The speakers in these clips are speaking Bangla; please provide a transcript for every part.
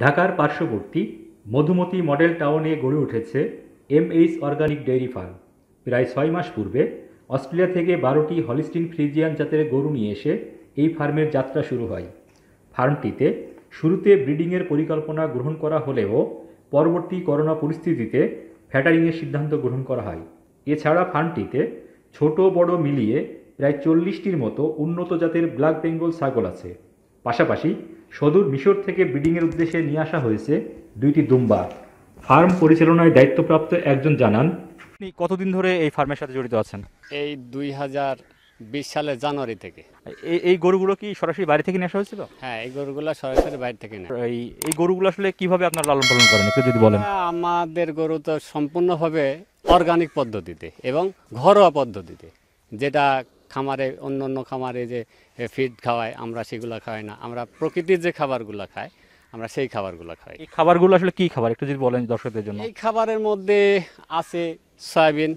ঢাকার পার্শ্ববর্তী মধুমতি মডেল টাউনে গড়ে উঠেছে এমএইচ অর্গানিক ডেইরি ফার্ম। প্রায় 6 মাস পূর্বে অস্ট্রেলিয়া থেকে 12টি হলিস্টিন ফ্রিজিয়ান জাতের গরু নিয়ে এসে এই ফার্মের যাত্রা শুরু হয়। ফার্মটিতে শুরুতে ব্রিডিংয়ের পরিকল্পনা গ্রহণ করা হলেও পরবর্তী করোনা পরিস্থিতিতে ফ্যাটারিংয়ের সিদ্ধান্ত গ্রহণ করা হয়। এছাড়া ফার্মটিতে ছোট বড় মিলিয়ে প্রায় 40টির মতো উন্নত জাতের ব্ল্যাক বেঙ্গল ছাগল আছে। পাশাপাশি সদূর মিশর থেকে ব্রিডিংয়ের উদ্দেশ্যে নিয়ে আসা হয়েছে 2টি দুম্বা। ফার্ম পরিচালনায় দায়িত্বপ্রাপ্ত একজন জানান, আপনি কতদিন ধরে এই ফার্মের সাথে জড়িত আছেন? এই 2020 সালের জানুয়ারি থেকে। এই গরুগুলো কি সরাসরি বাড়ি থেকে নিয়ে আসা হয়েছিল? হ্যাঁ, এই গরুগুলো সরাসরি বাইরে থেকে নেয়। এই গরুগুলো আসলে কিভাবে আপনারা লালন পালন করেন একটু যদি বলেন। আমাদের গরু তো সম্পূর্ণভাবে অর্গানিক পদ্ধতিতে এবং ঘরোয়া পদ্ধতিতে, যেটা খামারে অন্য খামারে যে ফিড খাওয়ায় আমরা সেগুলো খাওয়াই না। আমরা প্রকৃতির যে খাবারগুলো খাই আমরা সেই খাবারগুলো খাই। এই খাবারগুলো আসলে কি খাবার একটু যদি বলেন দর্শকদের জন্য। এই খাবারের মধ্যে আছে সয়াবিন,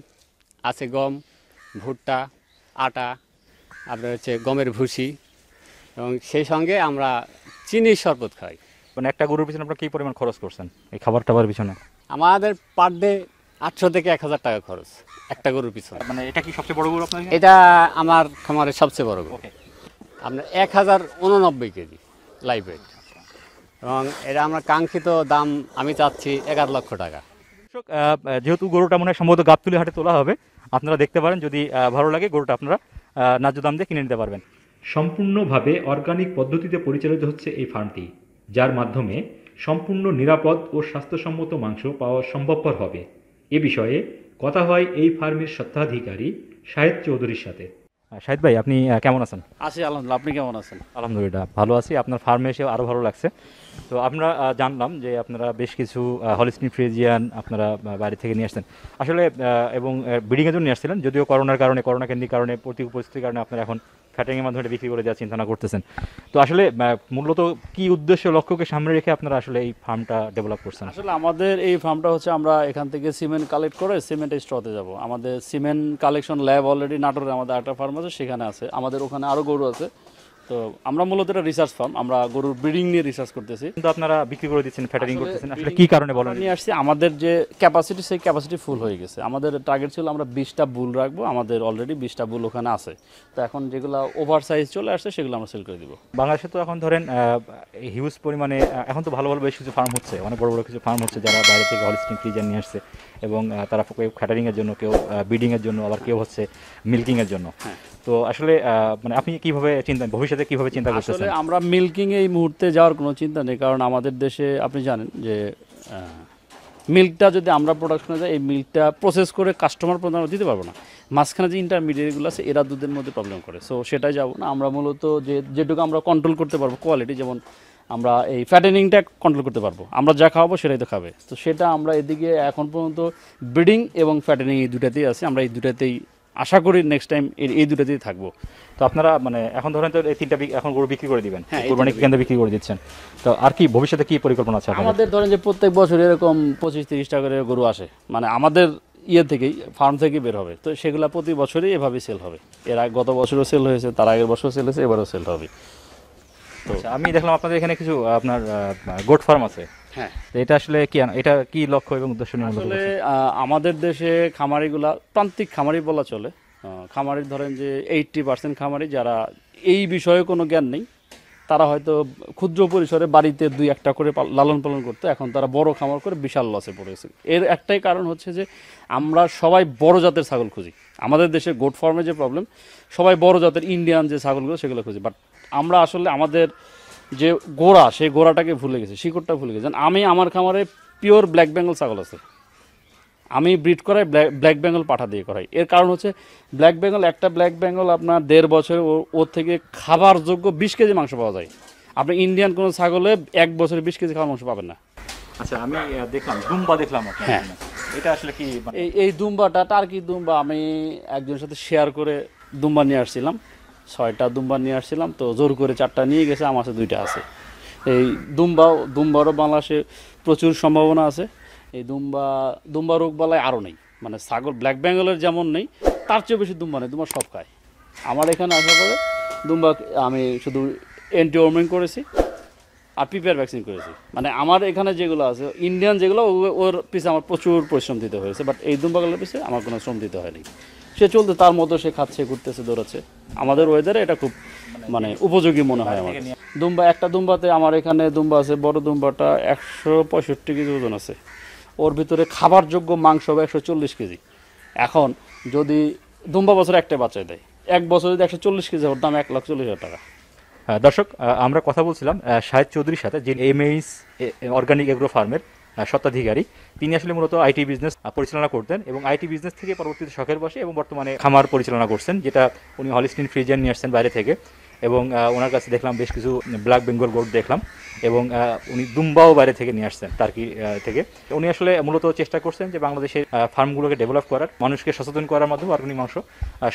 আছে গম, ভুট্টা, আটা, আপনার হচ্ছে গমের ভুসি, এবং সেই সঙ্গে আমরা চিনির শরবত খাই। মানে একটা গরুর পিছনে আপনারা কি পরিমাণ খরচ করছেন এই খাবার টাবার পিছনে? আমাদের পার ডে 800 থেকে 1000 টাকা খরচ একটা গরুর পিছনে। মানে এটা কি সবচেয়ে বড় গরু আপনার? এটা আমার খামারের সবচেয়ে বড় গরু। আপনার 1089 কেজি লাইভ ওয়েট, এবং এটা আমরা কাঙ্ক্ষিত দাম আমি চাচ্ছি 11 লক্ষ টাকা। যেহেতু গরুটা মনে হয় সম্ভবত গাবতলী হাটে তোলা হবে, আপনারা দেখতে পারেন, যদি ভালো লাগে গরুটা আপনারা ন্যায্য দাম দিয়ে কিনে নিতে পারবেন। সম্পূর্ণভাবে অর্গানিক পদ্ধতিতে পরিচালিত হচ্ছে এই ফার্মটি, যার মাধ্যমে সম্পূর্ণ নিরাপদ ও স্বাস্থ্যসম্মত মাংস পাওয়া সম্ভবপর হবে। এ বিষয়ে কথা হয় এই ফার্মের স্বত্বাধিকারী শাহেদ চৌধুরীর সাথে। শাহেদ ভাই, আপনি কেমন আছেন? আছি আলহামদুলিল্লাহ, আপনি কেমন আছেন? আলহামদুলিল্লাহ ভালো আছি। আপনার ফার্মে এসে আরও ভালো লাগছে। তো আমরা জানলাম যে আপনারা বেশ কিছু হলিস্টিন ফ্রিজিয়ান আপনারা বাইরে থেকে নিয়ে আসছেন আসলে, এবং ব্রিডিংয়ের জন্য নিয়ে আসছিলেন, যদিও করোনা কেন্দ্রিক কারণে পরিস্থিতির কারণে আপনারা এখন ফ্যাটিংয়ের মাধ্যমে বিক্রি করে দেওয়ার চিন্তা করতেছেন। তো আসলে মূলত কি উদ্দেশ্য লক্ষ্যকে সামনে রেখে আপনারা আসলে এই ফার্মটা ডেভেলপ করছেন? আসলে আমাদের এই ফার্মটা হচ্ছে আমরা এখান থেকে সিমেন্ট কালেক্ট করে সিমেন্ট স্ট্রতে যাব। আমাদের সিমেন্ট কালেকশন ল্যাব অলরেডি নাটোরে আমাদের একটা ফার্ম আছে, সেখানে আছে। আমাদের ওখানে আরও গরু আছে। তো আমরা মূলত এটা রিসার্চ ফার্ম, আমরা গরুর ব্রিডিং নিয়ে রিসার্চ করতেছি। কিন্তু আপনারা বিক্রি করে দিচ্ছেন, ফ্যাটারিং করতেছেন, আসলে কি কারণে বলেন? নিয়ে আসছি, আমাদের যে ক্যাপাসিটি সেই ক্যাপাসিটি ফুল হয়ে গেছে। আমাদের টার্গেট ছিল আমরা 20টা বুল রাখবো, আমাদের অলরেডি 20টা বুল ওখানে আছে। তো এখন যেগুলো ওভার সাইজ চলে আসছে সেগুলো আমরা সেল করে দিব। বাংলাদেশে তো এখন ধরেন হিউজ পরিমাণে এখন তো ভালো ভালো বেশ কিছু ফার্ম হচ্ছে, অনেক বড় বড় কিছু ফার্ম হচ্ছে, যারা বাইরে থেকে হলিস্টিন ফ্রিজিয়ান নিয়ে আসছে, এবং তারা কেউ ফ্যাটারিংয়ের জন্য, কেউ ব্রিডিংয়ের জন্য, আবার কেউ হচ্ছে মিল্কিংয়ের জন্য। তো আসলে মানে আপনি কিভাবে ভবিষ্যতে কিভাবে চিন্তা করতেছেন? আসলে আমরা মিল্কিং এই মুহূর্তে যাওয়ার কোনো চিন্তা নেই, কারণ আমাদের দেশে আপনি জানেন যে মিল্কটা যদি আমরা প্রোডাকশনে যাই, এই মিল্কটা প্রসেস করে কাস্টমার পর্যন্ত দিতে পারবো না। মাঝখানে যে ইন্টারমিডিয়েটগুলো আছে এরা দুধের মধ্যে প্রবলেম করে। সো সেটাই যাবো না। আমরা মূলত যেটুকু আমরা কন্ট্রোল করতে পারবো কোয়ালিটি, যেমন আমরা এই ফ্যাটেনিংটা কন্ট্রোল করতে পারবো, আমরা যা খাওয়াবো সেটাই তো খাবে। তো সেটা আমরা এদিকে এখন পর্যন্ত ব্রিডিং এবং ফ্যাটেনিং এই দুটাতেই আছে। আমরা এই দুটাতেই আশা করি নেক্সট টাইম এই দুটাতেই থাকবো। তো আপনারা মানে এখন ধরেন তো এই 3টা এখন গরু বিক্রি করে দিবেন, কোরবানি কেন্দ্রে বিক্রি করে দিচ্ছেন, তো আর কি ভবিষ্যতে কি পরিকল্পনা আছে? আমাদের ধরেন যে প্রত্যেক বছর এরকম 25-30টা করে গরু আসে, মানে আমাদের থেকেই ফার্ম থেকে বের হবে। তো সেগুলো প্রতি বছরই এভাবেই সেল হবে। এর আগে গত বছরও সেল হয়েছে, তার আগের বছরও সেল হয়েছে, এবারও সেল হবে। তো আমি দেখলাম আপনাদের এখানে কিছু আপনার গোট ফার্ম আছে। হ্যাঁ, এটা আসলে কি, এটা কি লক্ষ্য এবং উদ্দেশ্য নিয়ে? আসলে আমাদের দেশে খামারিগুলা প্রান্তিক খামারি বলা চলে। খামারি ধরেন যে 80% খামারি যারা এই বিষয়ে কোনো জ্ঞান নেই, তারা হয়তো ক্ষুদ্র পরিসরে বাড়িতে 2-1টা করে লালন পালন করতে, এখন তারা বড় খামার করে বিশাল লসে পড়েছে। এর একটাই কারণ হচ্ছে যে আমরা সবাই বড় জাতের ছাগল খুঁজি। আমাদের দেশে গোট ফার্মে যে প্রবলেম, সবাই বড় জাতের ইন্ডিয়ান যে ছাগলগুলো সেগুলো খুঁজি, বাট আমরা আসলে আমাদের যে গোড়া, সেই গোড়াটাকে ভুলে গেছি, শিকড়টা ভুলে গেছি। আমি আমার খামারে পিওর ব্ল্যাক বেঙ্গল ছাগল আছে, আমি ব্রিড করাই ব্ল্যাক বেঙ্গল পাঠা দিয়ে করাই। এর কারণ হচ্ছে ব্ল্যাক বেঙ্গল, একটা ব্ল্যাক বেঙ্গল আপনার 1.5 বছরে ওর থেকে খাবার যোগ্য 20 কেজি মাংস পাওয়া যায়। আপনি ইন্ডিয়ান কোনো ছাগলে 1 বছরে 20 কেজি খাওয়ার মাংস পাবেন না। আচ্ছা, আমি দেখলাম দুম্বা দেখলাম। হ্যাঁ, এটা আসলে কি? এই দুম্বাটা টার্কি দুম্বা, আমি একজনের সাথে শেয়ার করে দুম্বা নিয়ে আসছিলাম, 6টা দুম্বা নিয়ে আসছিলাম। তো জোর করে 4টা নিয়ে গেছে, আমার কাছে 2টা আছে। এই দুম্বারও বাংলাদেশে প্রচুর সম্ভাবনা আছে। এই দুম্বা রোগ বালায় আরও নেই, মানে ছাগল ব্ল্যাক বেঙ্গলের যেমন নেই, তার চেয়ে বেশি দুম্বা নেই। দুম্বা সব খায়। আমার এখানে আসার পরে দুম্বা আমি শুধু অ্যান্টি ওয়ার্মিং করেছি, আর পিপিআর ভ্যাকসিন করেছি। মানে আমার এখানে যেগুলো আছে ইন্ডিয়ান যেগুলো ওর পিছে আমার প্রচুর পরিশ্রম দিতে হয়েছে, বাট এই দুম্বাগুলোর পিছে আমার কোনো শ্রম দিতে হয়নি। সে চলতে তার মতো সে খাচ্ছে, ঘুরতেছে, দৌড়াচ্ছে। আমাদের ওয়েদারে এটা খুব মানে উপযোগী মনে হয় আমার। দুম্বা একটা দুম্বাতে আমার এখানে দুম্বা আছে, বড় দুম্বাটা 165 কেজি ওজন আছে। ওর ভিতরে খাবার যোগ্য মাংস হবে 140 কেজি। এখন যদি দুম্বা বছরে একটা বাচ্চা দেয়, এক বছর যদি 140 কেজি, ওর দাম 1,40,000 টাকা। দর্শক, আমরা কথা বলছিলাম শাহেদ চৌধুরীর সাথে, যিনি এমএইচ অর্গানিক এগ্রো ফার্মের স্বত্বাধিকারী। তিনি আসলে মূলত আইটি বিজনেস পরিচালনা করতেন এবং আইটি বিজনেস থেকে পরবর্তীতে শখের বসে এবং বর্তমানে খামার পরিচালনা করছেন, যেটা উনি হলিস্টিন ফ্রিজিয়ান নিয়ে আসছেন বাইরে থেকে। এবং ওনার কাছে দেখলাম বেশ কিছু ব্ল্যাক বেঙ্গল গোট দেখলাম, এবং উনি দুম্বাও বাইরে থেকে নিয়ে আসছেন, টার্কি থেকে। উনি আসলে মূলত চেষ্টা করছেন যে বাংলাদেশের ফার্মগুলোকে ডেভেলপ করার, মানুষকে সচেতন করার মাধ্যমে অর্গানিক মাংস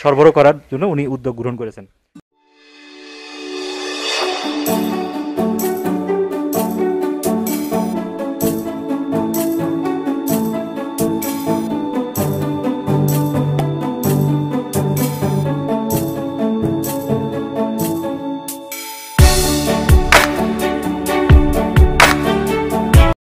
সরবরাহ করার জন্য উনি উদ্যোগ গ্রহণ করেছেন।